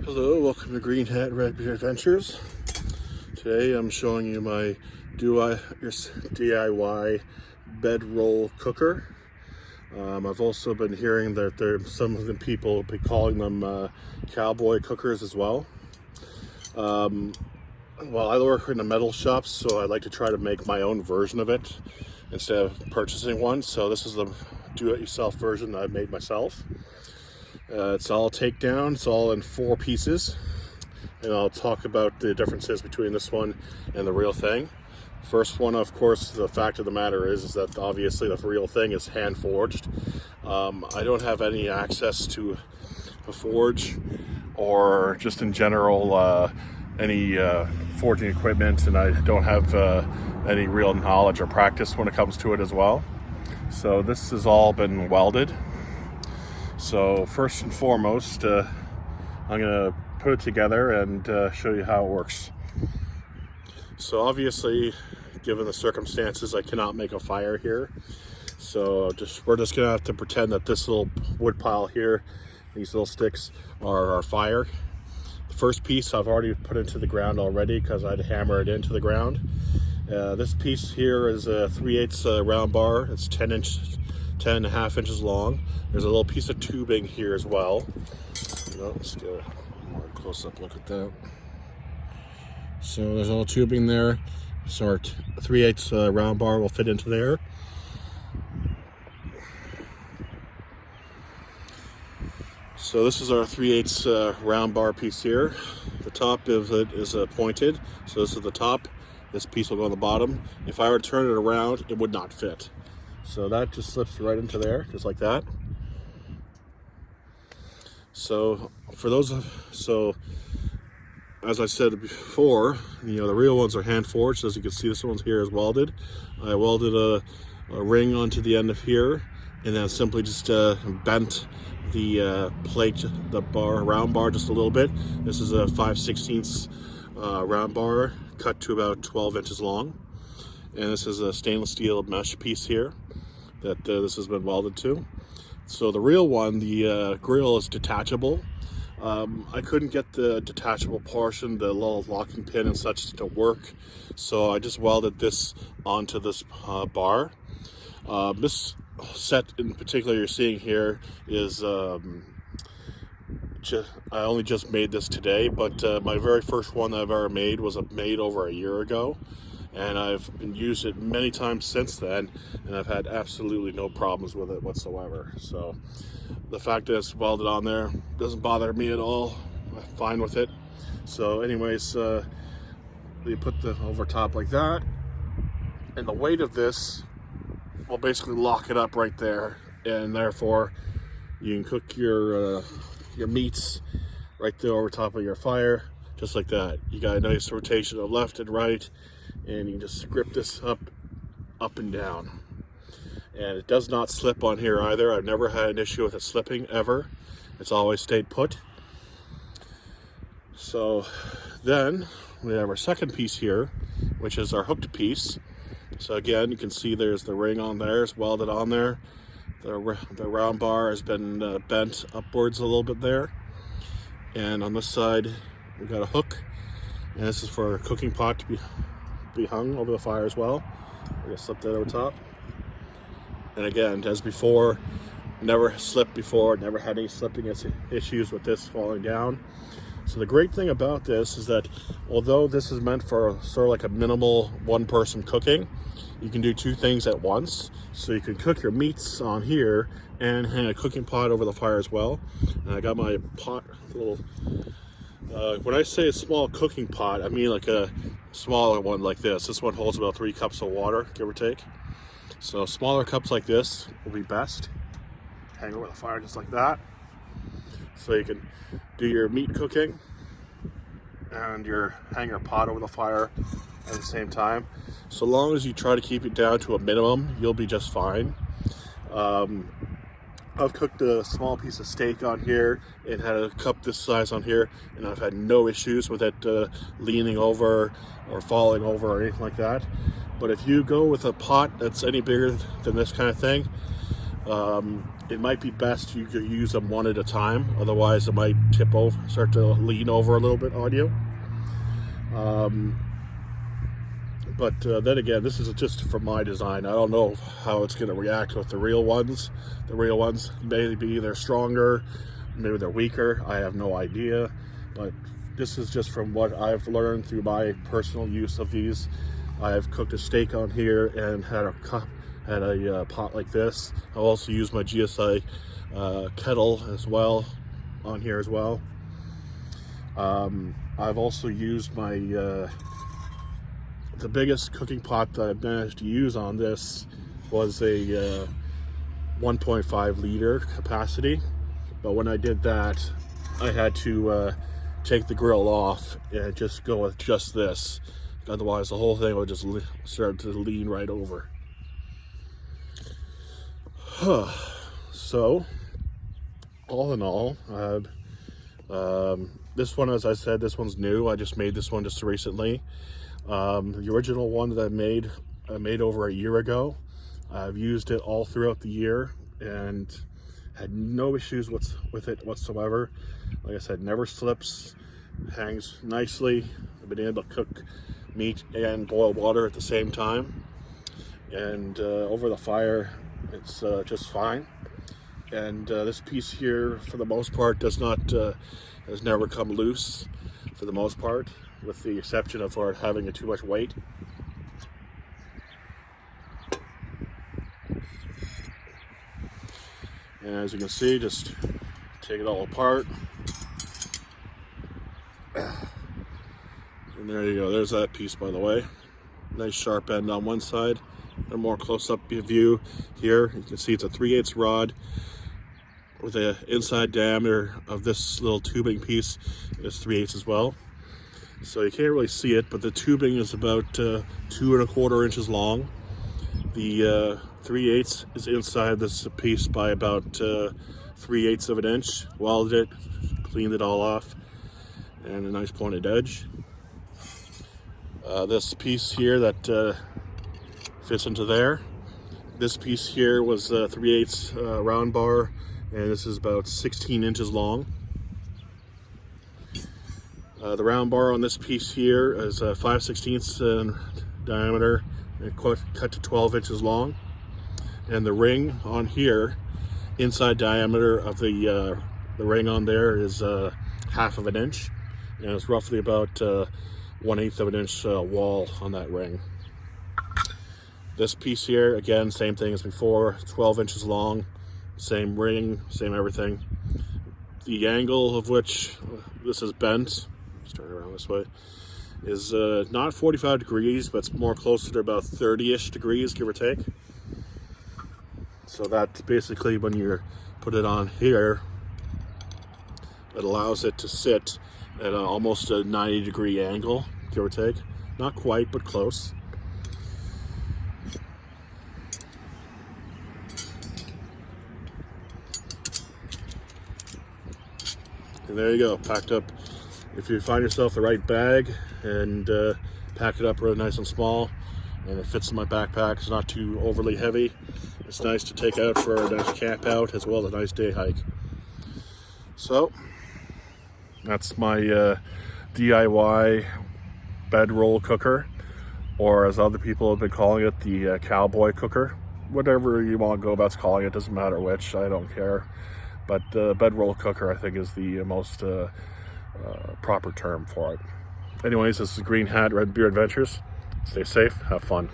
Hello, welcome to Greenhat-Redbeard Adventures. Today I'm showing you my DIY bedroll cooker. I've also been hearing that some of the people be calling them cowboy cookers as well. Well, I work in a metal shop, so I like to try to make my own version of it instead of purchasing one. So this is the do-it-yourself version that I've made myself. It's all takedown, it's all in 4 pieces, and I'll talk about the differences between this one and the real thing. First one, of course, the fact of the matter is that obviously the real thing is hand forged. I don't have any access to a forge or just in general any forging equipment, and I don't have any real knowledge or practice when it comes to it as well. So this has all been welded. So first and foremost, I'm going to put it together and show you how it works. So obviously, given the circumstances, I cannot make a fire here. So we're just going to have to pretend that this little wood pile here, these little sticks, are our fire. The first piece I've already put into the ground already because I'd hammer it into the ground. This piece here is a 3/8 round bar. It's 10.5 inches long. There's a little piece of tubing here as well. Let's get a more close-up look at that. So there's a little tubing there. So our 3/8 round bar will fit into there. So this is our 3/8 round bar piece here. The top of it is pointed. So this is the top. This piece will go on the bottom. If I were to turn it around, it would not fit. So that just slips right into there, just like that. So as I said before, the real ones are hand forged. As you can see, this one here is welded. I welded a ring onto the end of here, and then simply just bent the plate, the round bar, just a little bit. This is a 5/16 round bar, cut to about 12 inches long. And this is a stainless steel mesh piece here that this has been welded to. So the real one, the grill is detachable. I couldn't get the detachable portion, the little locking pin and such, to work, so I just welded this onto this bar. This set in particular you're seeing here is I only just made this today, but my very first one that I've ever made was made over a year ago, and I've used it many times since then, and I've had absolutely no problems with it whatsoever. So the fact that it's welded on there doesn't bother me at all. I'm fine with it. So anyways, you put the over top like that, and the weight of this will basically lock it up right there, and therefore you can cook your meats right there over top of your fire, just like that. You got a nice rotation of left and right, and you can just grip this up and down. And it does not slip on here either. I've never had an issue with it slipping ever. It's always stayed put. So then we have our second piece here, which is our hooked piece. So again, you can see there's the ring on there, it's welded on there. The round bar has been bent upwards a little bit there. And on this side, we've got a hook. And this is for a cooking pot to be hung over the fire as well. We're gonna slip that over top. And again, as before, never slipped before, never had any slipping issues with this falling down. So the great thing about this is that although this is meant for sort of like a minimal one-person cooking, you can do 2 things at once. So you can cook your meats on here and hang a cooking pot over the fire as well. And I got my pot, when I say a small cooking pot, I mean like a smaller one like this. This one holds about 3 cups of water, give or take. So smaller cups like this will be best. Hang over the fire just like that. So you can do your meat cooking and hang your pot over the fire at the same time. So long as you try to keep it down to a minimum, you'll be just fine. I've cooked a small piece of steak on here and had a cup this size on here, and I've had no issues with it leaning over or falling over or anything like that. But if you go with a pot that's any bigger than this kind of thing, it might be best you could use them one at a time, otherwise it might tip over, start to lean over a little bit on you. But then again, this is just for my design. I don't know how it's going to react with the real ones. The real ones, maybe they're stronger, maybe they're weaker. I have no idea. But this is just from what I've learned through my personal use of these. I've cooked a steak on here and had a pot like this. I'll also use my GSI kettle as well on here as well. I've also used my the biggest cooking pot that I've managed to use on this was a 1.5 liter capacity, but when I did that I had to take the grill off and just go with just this, otherwise the whole thing would just start to lean right over. So all in all, this one, as I said, this one's new. I just made this one just recently. The original one that I made over a year ago. I've used it all throughout the year and had no issues with it whatsoever. Like I said, never slips, hangs nicely. I've been able to cook meat and boil water at the same time, and over the fire it's just fine. And this piece here, for the most part, has never come loose, for the most part, with the exception of for having too much weight. And as you can see, just take it all apart. And there you go, there's that piece, by the way. Nice sharp end on one side. A more close-up view here, you can see it's a 3/8 rod with the inside diameter of this little tubing piece is 3/8 as well. So you can't really see it, but the tubing is about 2¼ inches long. The 3/8 is inside this piece by about 3/8 of an inch. Welded it, cleaned it all off, and a nice pointed edge. This piece here that fits into there. This piece here was 3/8 round bar, and this is about 16 inches long. The round bar on this piece here is 5/16 in diameter and cut to 12 inches long. And the ring on here, inside diameter of the ring on there is 1/2 of an inch, and it's roughly about 1/8 of an inch wall on that ring. This piece here, again, same thing as before, 12 inches long, same ring, same everything. The angle of which this is bent, start around this way, is not 45 degrees, but it's more closer to about 30-ish degrees, give or take. So that's basically, when you put it on here, it allows it to sit at almost a 90-degree angle, give or take. Not quite, but close. And there you go, packed up. If you find yourself the right bag and pack it up really nice and small, and it fits in my backpack, it's not too overly heavy. It's nice to take out for a nice camp out as well as a nice day hike. So that's my DIY bedroll cooker, or as other people have been calling it, the cowboy cooker. Whatever you want to go about calling it, doesn't matter which, I don't care. But bedroll cooker, I think, is the most proper term for it. Anyways, this is Greenhat-Redbeard Adventures. Stay safe, have fun.